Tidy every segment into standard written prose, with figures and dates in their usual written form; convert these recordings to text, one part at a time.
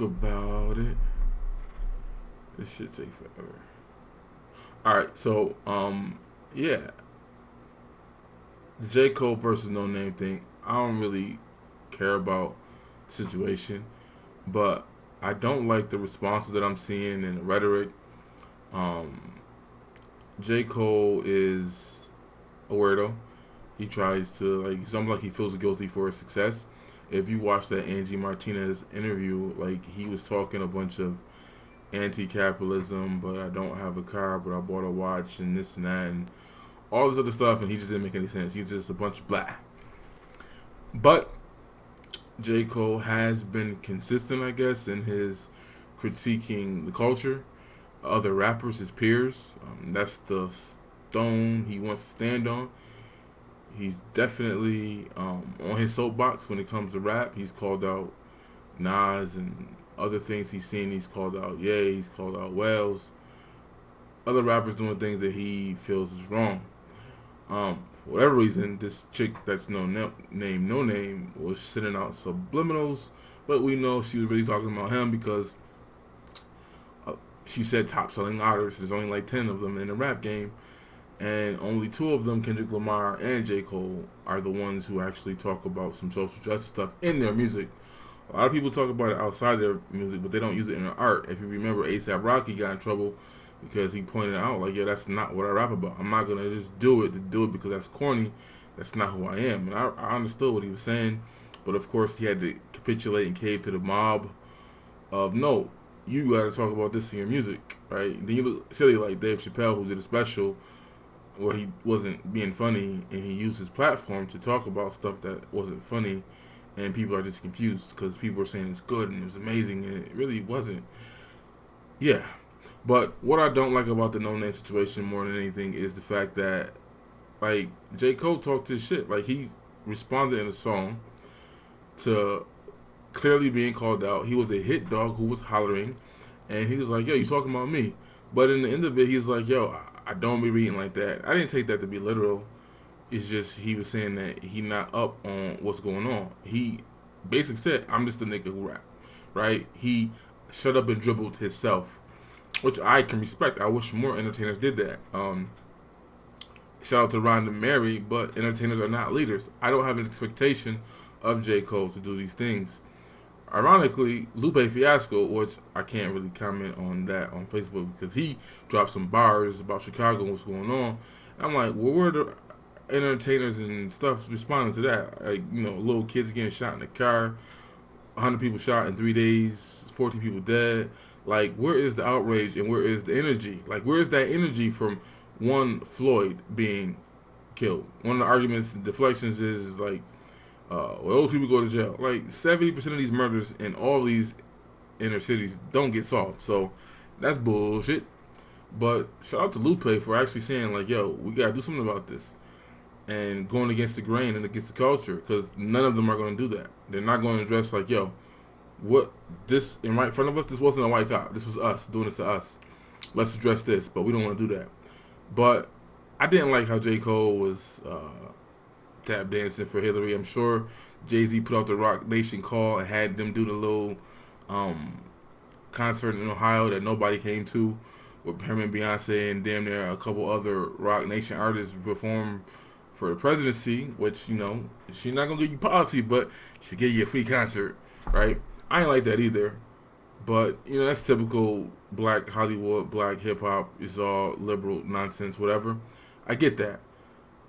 about it. This shit take forever. Alright, so yeah. The J. Cole versus No Name thing, I don't really care about the situation, but I don't like the responses that I'm seeing and the rhetoric. Um, J. Cole is a weirdo. He tries to something like he feels guilty for his success. If you watch that Angie Martinez interview, like he was talking a bunch of anti-capitalism, but I don't have a car, but I bought a watch and this and that and all this other stuff, and he just didn't make any sense. He's just a bunch of blah. But J. Cole has been consistent, I guess, in his critiquing the culture, other rappers, his peers. That's the stone he wants to stand on. He's definitely on his soapbox when it comes to rap. He's called out Nas and other things he's seen. He's called out Ye. He's called out Wells. Other rappers doing things that he feels is wrong. For whatever reason, this chick that's no name was sending out subliminals, but we know she was really talking about him because she said top selling artists. There's only like 10 of them in the rap game, and only 2 of them, Kendrick Lamar and J. Cole, are the ones who actually talk about some social justice stuff in their music. A lot of people talk about it outside their music, but they don't use it in their art. If you remember, A$AP Rocky got in trouble because he pointed out, like, yeah, that's not what I rap about. I'm not going to just do it to do it because that's corny. That's not who I am. And I understood what he was saying, but of course he had to capitulate and cave to the mob of, no, you got to talk about this in your music, right? Then you look silly like Dave Chappelle, who did a special where he wasn't being funny and he used his platform to talk about stuff that wasn't funny, and people are just confused because people were saying it's good and it was amazing, and it really wasn't. Yeah. But what I don't like about the No Name situation more than anything is the fact that, like, J. Cole talked his shit. Like, he responded in a song to clearly being called out. He was a hit dog who was hollering, and he was like, yo, you talking about me. But in the end of it, he was like, yo, I don't be reading like that. I didn't take that to be literal. It's just he was saying that he not up on what's going on. He basically said, I'm just a nigga who rap, right? He shut up and dribbled himself, which I can respect. I wish more entertainers did that. Shout out to Rhonda Mary, but entertainers are not leaders. I don't have an expectation of J. Cole to do these things. Ironically, Lupe Fiasco, which I can't really comment on that on Facebook because he dropped some bars about Chicago and what's going on. And I'm like, well, where are the entertainers and stuff responding to that? Like, you know, little kids getting shot in the car, 100 people shot in 3 days, 14 people dead. Like, where is the outrage and where is the energy? Like, where is that energy from one Floyd being killed? One of the arguments, deflections is like, well, those people go to jail. Like, 70% of these murders in all these inner cities don't get solved. So, that's bullshit. But shout out to Lupe for actually saying, like, yo, we gotta do something about this. And going against the grain and against the culture. Because none of them are going to do that. They're not going to address, like, yo, what this in right in front of us, this wasn't a white cop. This was us doing this to us. Let's address this, but we don't want to do that. But I didn't like how J. Cole was tap dancing for Hillary. I'm sure Jay-Z put out the Rock Nation call and had them do the little concert in Ohio that nobody came to, with him and Beyonce and damn near a couple other Rock Nation artists perform for the presidency, which, you know, she's not going to give you policy, but she'll give you a free concert, right? I ain't like that either. But, you know, that's typical black Hollywood, black hip-hop. It's all liberal nonsense, whatever. I get that.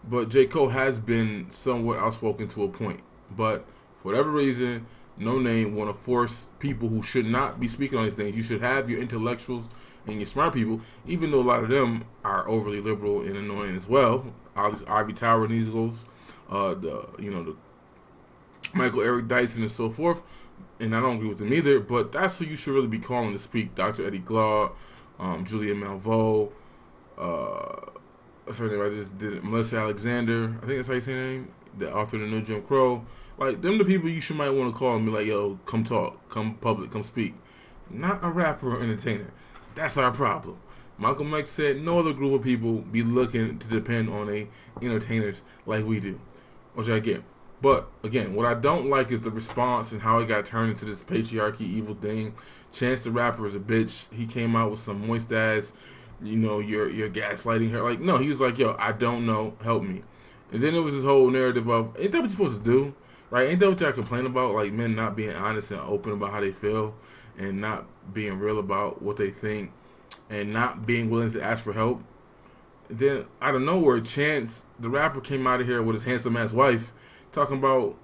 But J. Cole has been somewhat outspoken to a point. But for whatever reason, No Name want to force people who should not be speaking on these things. You should have your intellectuals and your smart people, even though a lot of them are overly liberal and annoying as well. All these Ivy Tower Negroes, the Michael Eric Dyson and so forth. And I don't agree with them either, but that's who you should really be calling to speak. Dr. Eddie Glaude, Julia Malveaux, her name I just did it, Melissa Alexander, I think that's how you say her name, the author of The New Jim Crow. Like, them the people you should might want to call and be like, yo, come talk, come public, come speak. Not a rapper or entertainer. That's our problem. Malcolm X said no other group of people be looking to depend on entertainers like we do. Which I get. But again, what I don't like is the response and how it got turned into this patriarchy evil thing. Chance the Rapper is a bitch. He came out with some moist ass, you're gaslighting her. Like, no, he was like, yo, I don't know, help me. And then it was this whole narrative of, ain't that what you're supposed to do? Right? Ain't that what y'all complain about? Like, men not being honest and open about how they feel and not being real about what they think and not being willing to ask for help. And then, out of nowhere, Chance, the rapper, came out of here with his handsome ass wife talking about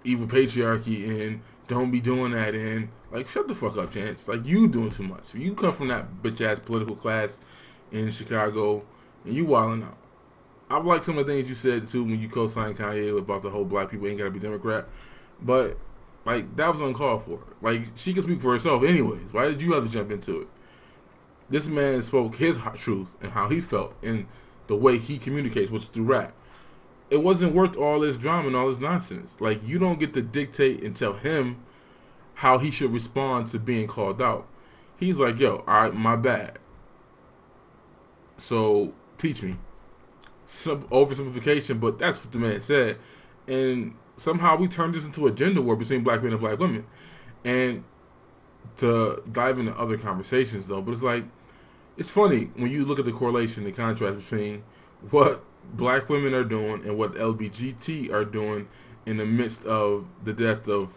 evil patriarchy and don't be doing that, and like, shut the fuck up, Chance. Like, you doing too much. You come from that bitch ass political class in Chicago and you wilding out. I've liked some of the things you said too when you co-signed Kanye about the whole black people ain't gotta be Democrat, but like, that was uncalled for. Like, she can speak for herself anyways. Why did you have to jump into it? This man spoke his truth and how he felt and the way he communicates, which is through rap. It wasn't worth all this drama and all this nonsense. Like, you don't get to dictate and tell him how he should respond to being called out. He's like, yo, all right, my bad. So teach me. Some oversimplification, but that's what the man said. And somehow we turned this into a gender war between black men and black women. And to dive into other conversations though, but it's like, it's funny when you look at the correlation, the contrast between what black women are doing and what LBGT are doing in the midst of the death of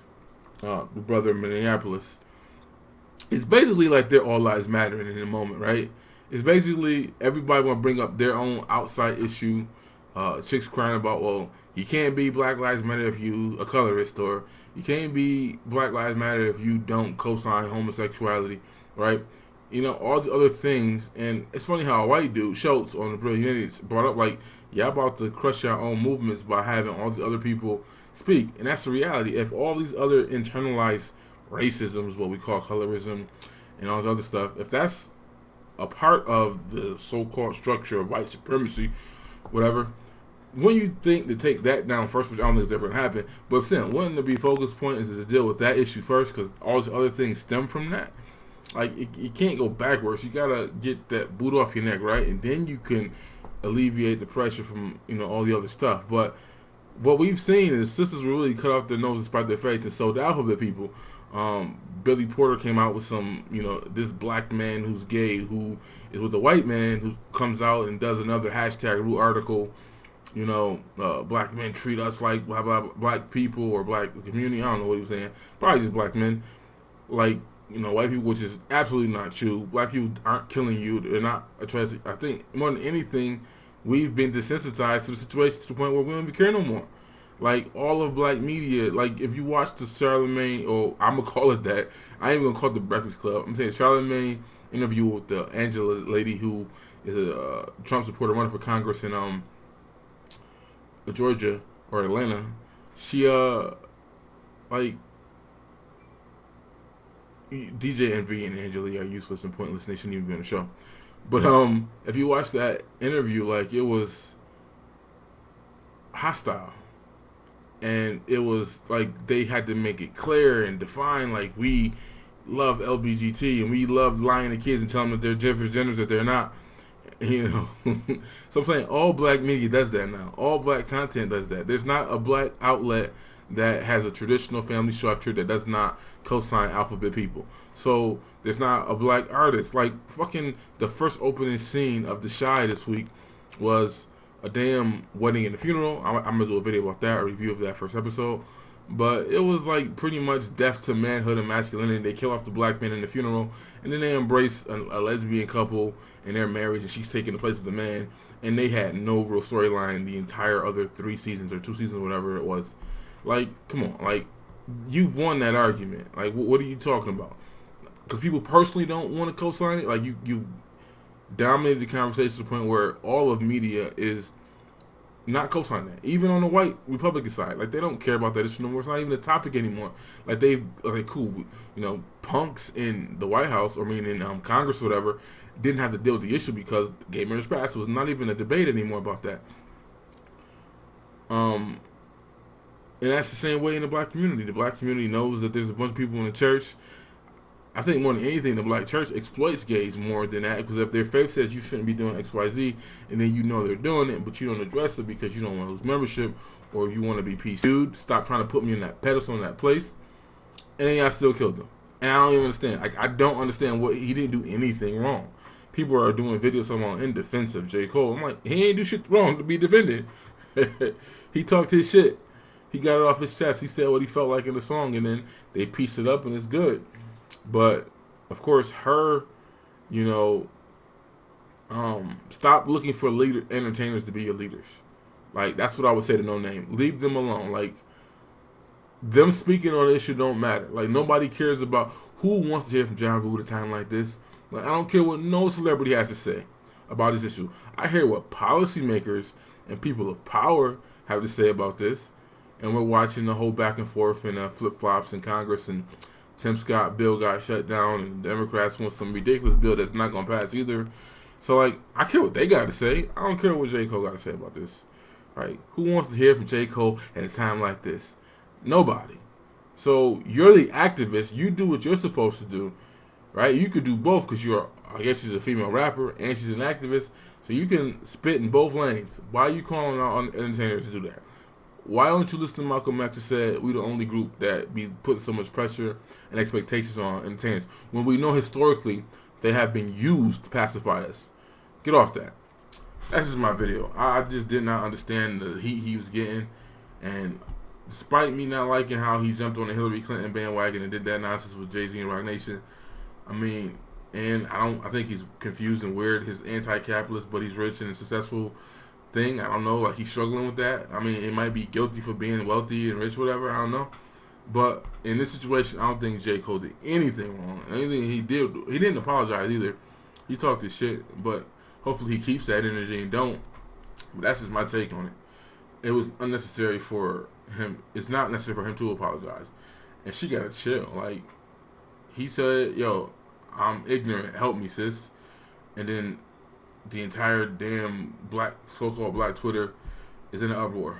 the brother in Minneapolis. It's basically like they're all lives mattering in the moment, right? It's basically everybody want to bring up their own outside issue. Chicks crying about, well, you can't be Black Lives Matter if you a colorist, or you can't be Black Lives Matter if you don't co-sign homosexuality, right? All the other things. And it's funny how a white dude, Schultz, on the Brilliant brought up, like, y'all about to crush your own movements by having all the other people speak. And that's the reality. If all these other internalized racisms, what we call colorism, and all this other stuff, if that's a part of the so-called structure of white supremacy, whatever, when you think to take that down first, which I don't think is ever going to happen, but then wouldn't the be focus point is to deal with that issue first, because all these other things stem from that. Like, you can't go backwards. You got to get that boot off your neck, right? And then you can alleviate the pressure from, all the other stuff. But what we've seen is sisters really cut off their nose despite their face, and so the alphabet people. Billy Porter came out with some, this black man who's gay who is with a white man who comes out and does another hashtag root article, black men treat us like blah, blah, blah, black people or black community. I don't know what he was saying. Probably just black men. Like, white people, which is absolutely not true. Black people aren't killing you. They're not atrocious. I think more than anything, we've been desensitized to the situation to the point where we don't even care no more. Like, all of black media, like, if you watch the Charlemagne, or I'm going to call it that, I ain't even going to call it the Breakfast Club. I'm saying Charlemagne interview with the Angela lady who is a Trump supporter running for Congress in Georgia or Atlanta. She, like, DJ Envy and Angela are useless and pointless. They shouldn't even be on the show. But if you watch that interview, like, it was hostile. And it was like they had to make it clear and define, like, we love LBGT and we love lying to kids and telling them that they're different genders that they're not. So I'm saying all black media does that now. All black content does that. There's not a black outlet that has a traditional family structure that does not co-sign alphabet people. So there's not a black artist. Like, fucking the first opening scene of The Shy this week was a damn wedding and a funeral. I'm gonna do a video about that, a review of that first episode. But it was like pretty much death to manhood and masculinity. They kill off the black man in the funeral, and then they embrace a lesbian couple in their marriage, and she's taking the place of the man. And they had no real storyline the entire other 3 seasons or 2 seasons, whatever it was. Like, come on, like, you've won that argument. Like, what are you talking about? Because people personally don't want to co-sign it. Like, you dominated the conversation to the point where all of media is not co-signing that. Even on the white Republican side, like, they don't care about that issue no more. It's not even a topic anymore. Like, they like, cool, punks in the White House, or in Congress or whatever, didn't have to deal with the issue because gay marriage passed. It was not even a debate anymore about that. And that's the same way in the black community. The black community knows that there's a bunch of people in the church. I think more than anything, the black church exploits gays more than that, because if their faith says you shouldn't be doing X, Y, Z, and then you know they're doing it, but you don't address it because you don't want to lose membership or you want to be PC. Dude, stop trying to put me in that pedestal, in that place, and then y'all still killed him. And I don't even understand. Like, I don't understand what he didn't do anything wrong. People are doing videos someone in defense of J. Cole. I'm like, he ain't do shit wrong to be defended. He talked his shit. He got it off his chest. He said what he felt like in the song, and then they pieced it up, and it's good. But of course, stop looking for entertainers to be your leaders. Like, that's what I would say to No Name. Leave them alone. Like, them speaking on the issue don't matter. Like, nobody cares about who wants to hear from Ja Rule at a time like this. Like, I don't care what no celebrity has to say about this issue. I hear what policymakers and people of power have to say about this. And we're watching the whole back and forth and flip-flops in Congress, and Tim Scott bill got shut down, and Democrats want some ridiculous bill that's not going to pass either. So, like, I care what they got to say. I don't care what J. Cole got to say about this. Right? Who wants to hear from J. Cole at a time like this? Nobody. So, you're the activist. You do what you're supposed to do. Right? You could do both because I guess she's a female rapper and she's an activist. So, you can spit in both lanes. Why are you calling out entertainers to do that? Why don't you listen to Malcolm X, who said we the only group that be putting so much pressure and expectations on entertainers, when we know historically they have been used to pacify us? Get off that. That's just my video. I just did not understand the heat he was getting, and despite me not liking how he jumped on the Hillary Clinton bandwagon and did that nonsense with Jay-Z and Roc Nation, I mean, and I think he's confused and weird. His anti-capitalist, but he's rich and successful thing. I don't know, like, he's struggling with that. I mean, it might be guilty for being wealthy and rich, whatever, I don't know. But in this situation, I don't think J. Cole did anything wrong. Anything he did, he didn't apologize either. He talked his shit, but hopefully he keeps that energy and don't. But that's just my take on it. It was unnecessary for him. It's not necessary for him to apologize. And she gotta chill. Like, he said, yo, I'm ignorant, help me, sis. And then the entire damn so-called black Twitter is in an uproar.